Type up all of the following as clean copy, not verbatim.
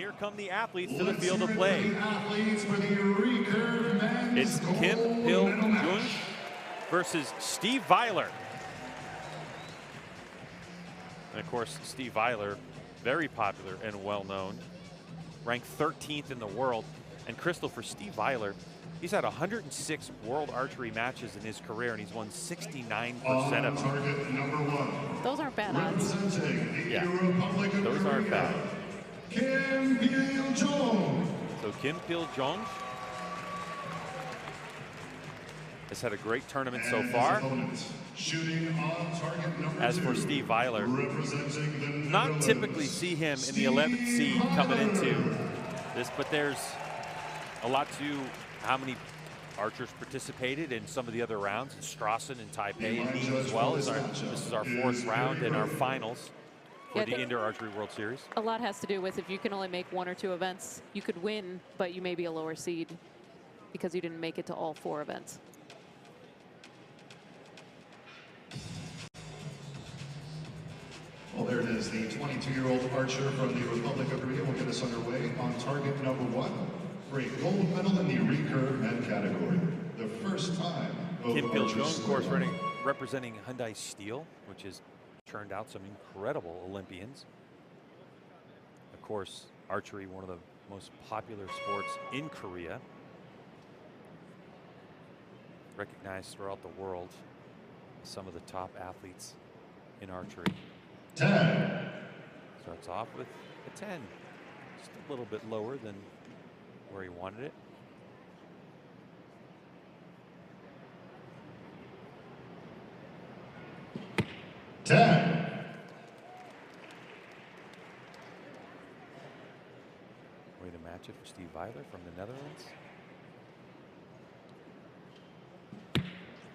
here come the athletes to the field of play. It's Kim Pil-Joong versus Steve Wijler. And of course, Steve Wijler, very popular and well-known, ranked 13th in the world. And Crystal, for Steve Wijler, he's had 106 world archery matches in his career, and he's won 69% of them. Those aren't bad odds. Yeah, those aren't bad. Kim Pil-Joong. So Kim Pil-Joong has had a great tournament so far. As for Steve Wijler, not typically see him in the 11th seed coming into this, but there's a lot to how many archers participated in some of the other rounds, in Strassen and Taipei and Nîmes as well. This is our 4th round and our finals for the Indoor Archery World Series. A lot has to do with if you can only make 1 or 2 events, you could win, but you may be a lower seed because you didn't make it to all 4 events. Well, there it is. The 22-year-old archer from the Republic of Korea will get us underway on target number 1 for a gold medal in the recurve men category. The first time Kim Pil-Joong, of course, representing Hyundai Steel, which has churned out some incredible Olympians. Of course, archery, one of the most popular sports in Korea, recognized throughout the world as some of the top athletes in archery. 10. Starts off with a 10, just a little bit lower than where he wanted it. Way to match it for Steve Wijler from the Netherlands.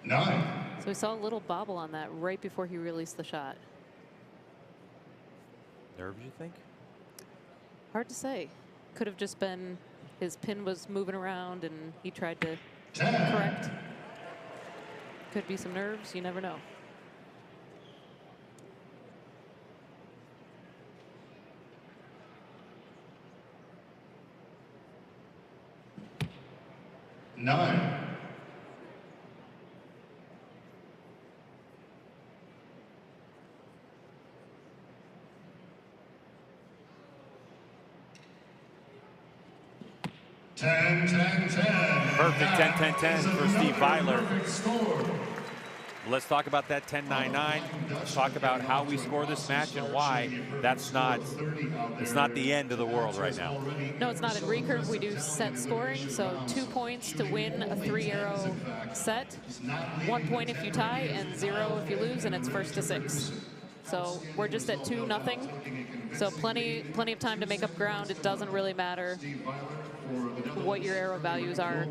9. So we saw a little bobble on that right before he released the shot. Nerves, you think? Hard to say. Could have just been his pin was moving around and he tried to 10. correct. Could be some nerves, you never know. 9. 10, 10, 10. Perfect 10, 10, 10 for Steve Wijler. Let's talk about that 10-9-9. Let's talk about how we score this match and why it's not the end of the world right now. No, it's not. In recurve, we do set scoring, so 2 points to win a 3-arrow set, 1 point if you tie, and 0 if you lose, and it's 1st to 6. So we're just at 2-0. So plenty of time to make up ground. It doesn't really matter what your arrow values are.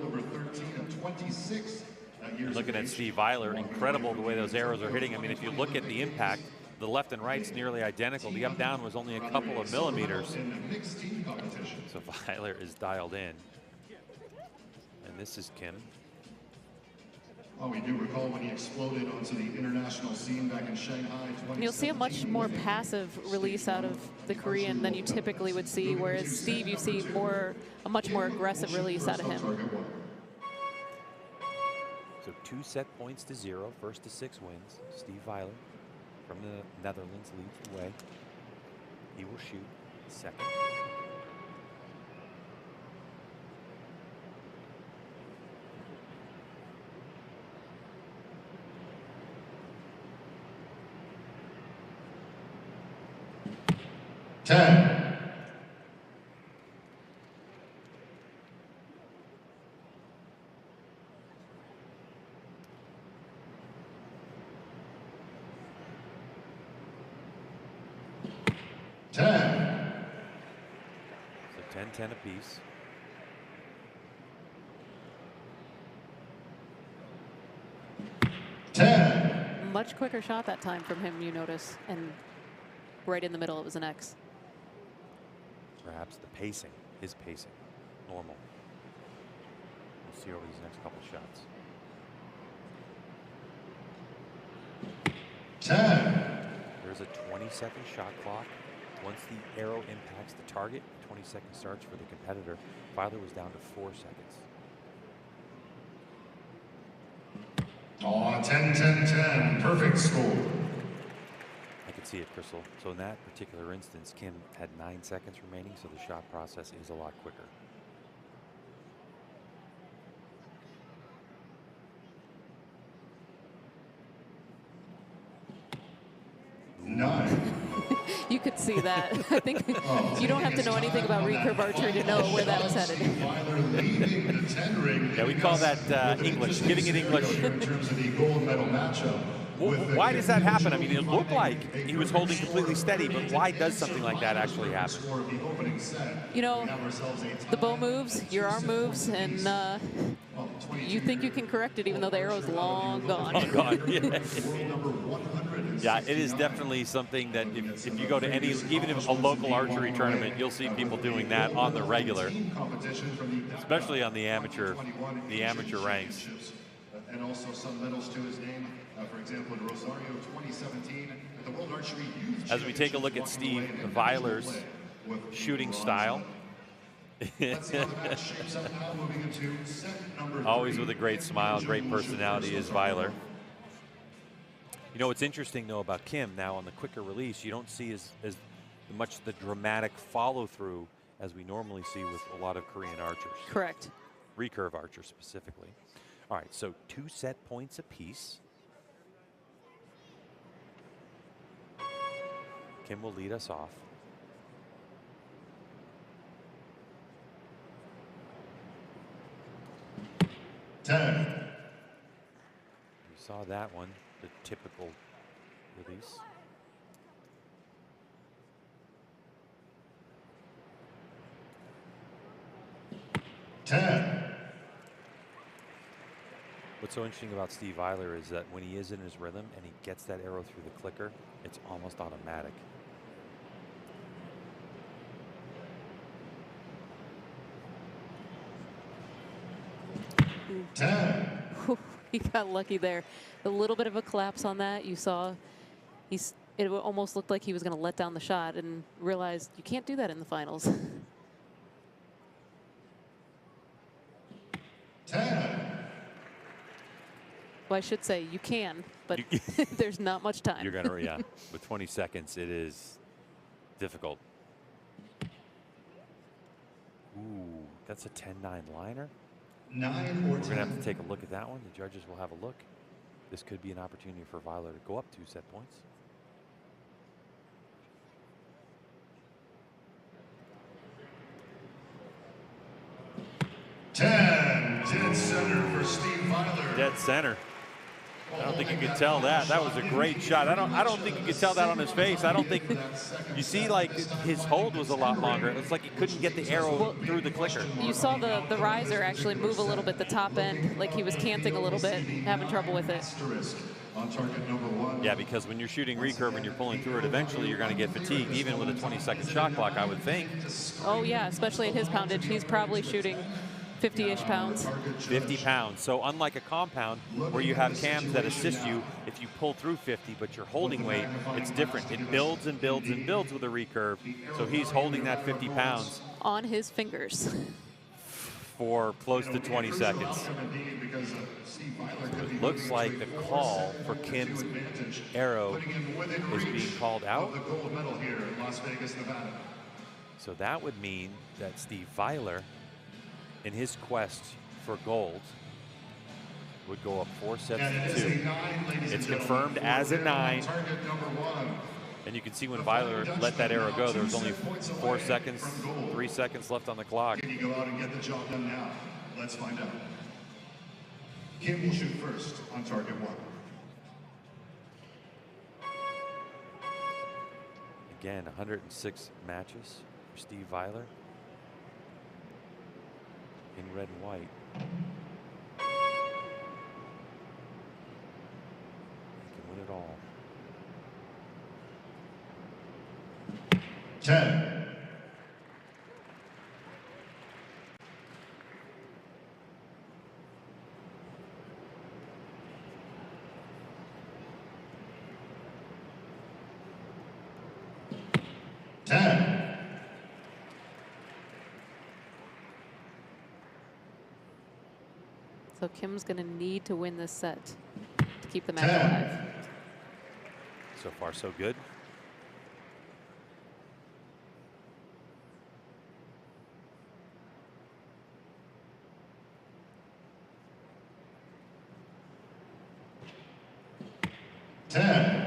Looking at Steve Wijler, incredible the way those arrows are hitting. I mean, if you look at the impact, the left and right's nearly identical. The up-down was only a couple of millimeters. So Wijler is dialed in. And this is Kim. Well, we do recall when he exploded onto the international scene back in Shanghai. And you'll see a much more passive release out of the Korean than you typically would see, whereas Steve, you see a much more aggressive release out of him. So 2 set points to 0, 1st to 6 wins. Steve Wijler from the Netherlands leads the way. He will shoot 2nd. So 10-10 apiece. Much quicker shot that time from him, you notice, and right in the middle it was an X. Perhaps the pacing, his pacing, normal. We'll see over these next couple shots. 10. There's a 20-second shot clock. Once the arrow impacts the target, 20-second starts for the competitor. Wijler was down to 4 seconds. Oh, 10-10-10, perfect score. I could see it, Crystal. So in that particular instance, Kim had 9 seconds remaining, so the shot process is a lot quicker. You could see that. I think you don't have to know anything about recurve archery to know where that was headed. Yeah, we call that English, giving it English. Why does that happen? I mean, it looked like he was holding completely steady, but why does something like that actually happen? You know, the bow moves, your arm moves, and you think you can correct it even though the arrow's long gone. Long gone, yeah. Yeah, it is definitely something that if you go to any, even if a local archery tournament, you'll see people doing that on the regular, especially on the amateur ranks. And also some medals to his name. For example, in Rosario 2017, at the World Archery Youth. As we take a look at Steve Wijler's shooting style. Always with a great smile, great personality is Wijler. You know what's interesting though about Kim now on the quicker release, you don't see as much the dramatic follow through as we normally see with a lot of Korean archers. Correct. Recurve archers specifically. All right, so 2 set points apiece. Kim will lead us off. Ten. You saw that one, the typical release. What's so interesting about Steve Wijler is that when he is in his rhythm and he gets that arrow through the clicker, it's almost automatic. He got lucky there. A little bit of a collapse on that. You saw it almost looked like he was going to let down the shot and realized you can't do that in the finals. 10. Well, I should say you can, but there's not much time. You're going to, yeah. With 20 seconds, it is difficult. Ooh, that's a 10-9 liner. 9 or 10. We're going to have to take a look at that one. The judges will have a look. This could be an opportunity for Wijler to go up 2 set points. Dead center for Steve Wijler. Dead center. I don't think you could tell that. That was a great shot. I don't think you could tell that on his face. I don't think you see, like, his hold was a lot longer. It's like he couldn't get the arrow through the clicker. You saw the riser actually move a little bit, the top end, like he was canting a little bit, having trouble with it. On target number 1. Yeah, because when you're shooting recurve and you're pulling through it, eventually you're going to get fatigued, even with a 20-second shot clock, I would think. Oh yeah, especially at his poundage. He's probably shooting 50-ish pounds. 50 pounds. So unlike a compound where you have cams that assist you if you pull through 50, but your holding weight, it's different. It builds and builds and builds with a recurve. So he's holding that 50 pounds on his fingers for close to 20 seconds. So it looks like the call for Kim's arrow is being called out. So that would mean that Steve Wijler, in his quest for gold, would go up 4 sets to 2. It's confirmed as a 9. And you can see when Wijler let that arrow go, there was only 4 seconds, 3 seconds left on the clock. Can you go out and get the job done now? Let's find out. Kim will shoot first on target 1. Again, 106 matches for Steve Wijler in red and white. He can win it all. 10. So Kim's going to need to win this set to keep the match alive. So far, so good. Ten.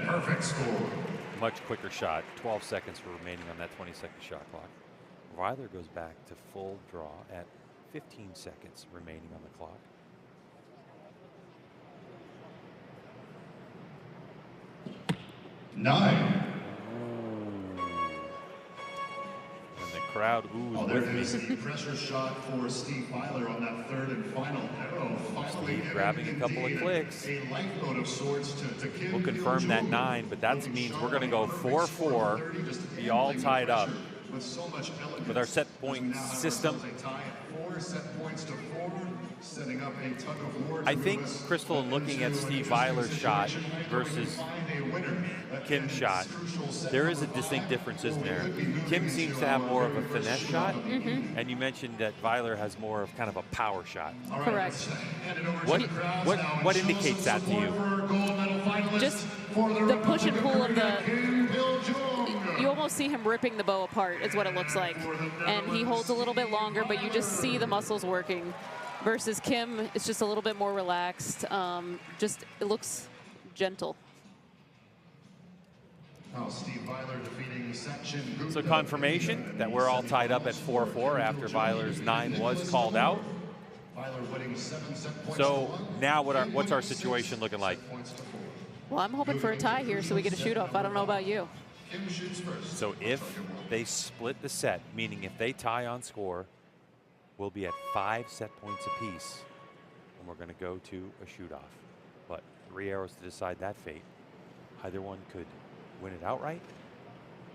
Perfect score. Much quicker shot. 12 seconds remaining on that 20-second shot clock. Wijler goes back to full draw at 15 seconds remaining on the clock. Nine. And the crowd oohs There with me. is the pressure shot for Steve Wijler on that third and final arrow. Finally Steve grabbing a couple of clicks. A lifeboat of sorts to Kim We'll confirm that Pil-Joong. 9, but that means we're going to go 4-4, be all tied up. With so much elegance. With our set point system. A tie at 4 set points to 4, setting up a tug of war. I think, Crystal, looking at Steve Wijler's shot versus Kim's shot, there is a distinct difference, isn't there? Kim seems to have more of a finesse shot, and you mentioned that Wijler has more of kind of a power shot. Correct. What indicates that to you? Just the push and pull of the... You almost see him ripping the bow apart is what it looks like. And he holds a little bit longer, but you just see the muscles working. Versus Kim, it's just a little bit more relaxed. Just, it looks gentle. So confirmation that we're all tied up at 4-4 after Wijler's 9 was called out. So now what's our situation looking like? Well, I'm hoping for a tie here so we get a shoot-off. I don't know about you. So if they split the set, meaning if they tie on score, we'll be at 5 set points apiece, and we're going to go to a shoot-off. But 3 arrows to decide that fate. Either one could win it outright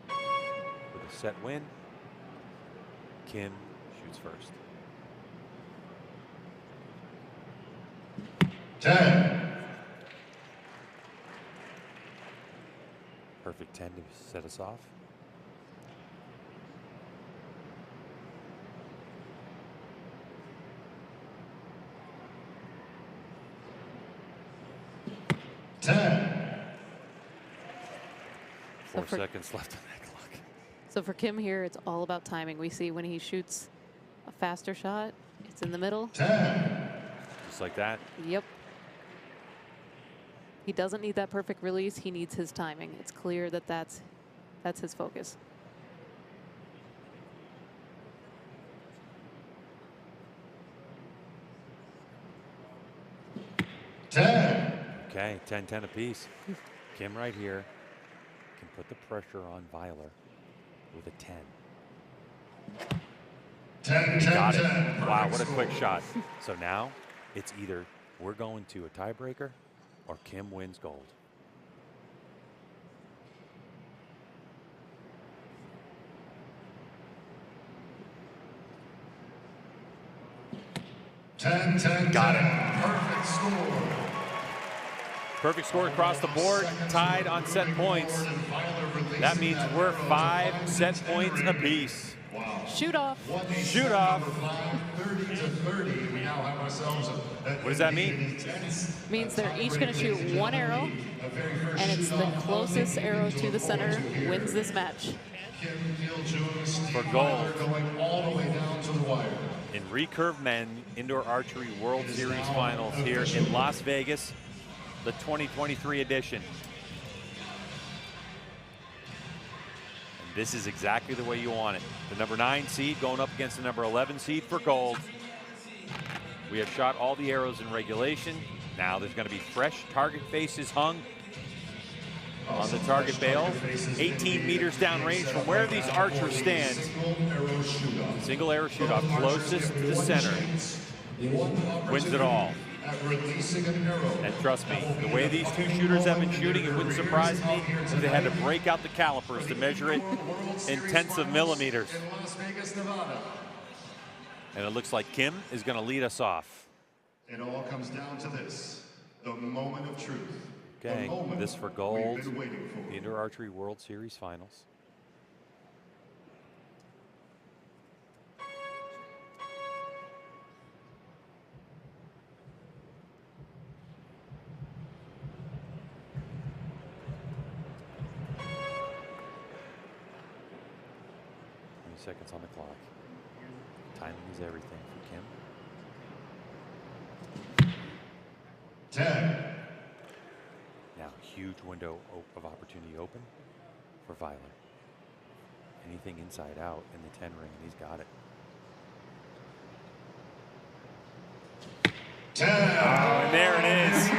with a set win. Kim shoots first. 10. Perfect 10 to set us off. So 4 seconds left on that clock. So for Kim here, it's all about timing. We see when he shoots a faster shot, it's in the middle. 10. Just like that. Yep. He doesn't need that perfect release. He needs his timing. It's clear that that's his focus. Okay, 10-10 apiece. Kim right here can put the pressure on Wijler with a 10. 10. Got it. Wow, what a quick shot. So now it's either we're going to a tiebreaker or Kim wins gold. Got it. Perfect score. Perfect score across the board, tied on set points. That means we're 5 set points apiece. Shoot off. Shoot off. 30 to 30. We now have ourselves What does that mean? Means they're each going to shoot 1 arrow, and it's the closest arrow to the center wins this match. Kim Pil-Joong, For gold. going all the way down to the wire. In recurve men indoor archery World Series finals here in Las Vegas, the 2023 edition. And this is exactly the way you want it. The number 9 seed going up against the number 11 seed for gold. We have shot all the arrows in regulation. Now there's going to be fresh target faces hung on the target bale. 18 meters downrange from where these archers stand. Single arrow shoot off closest to the center wins it all. And trust me, the way these two shooters have been shooting, it wouldn't surprise me if they had to break out the calipers to measure it in tenths of millimeters. And it looks like Kim is going to lead us off. It all comes down to this, the moment of truth. Okay, this for gold, the Indoor Archery World Series Finals. Seconds on the clock. Timing is everything for Kim. 10. Now, huge window of opportunity open for Wijler. Anything inside out in the 10 ring, and he's got it. 10. Oh, and there it is.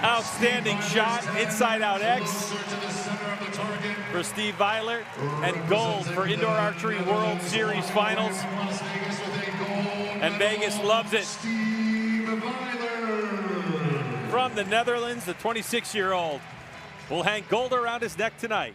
Outstanding shot, inside out X for Steve Wijler, and gold for Indoor Archery World Series Finals. And Vegas loves it. From the Netherlands, the 26-year-old will hang gold around his neck tonight.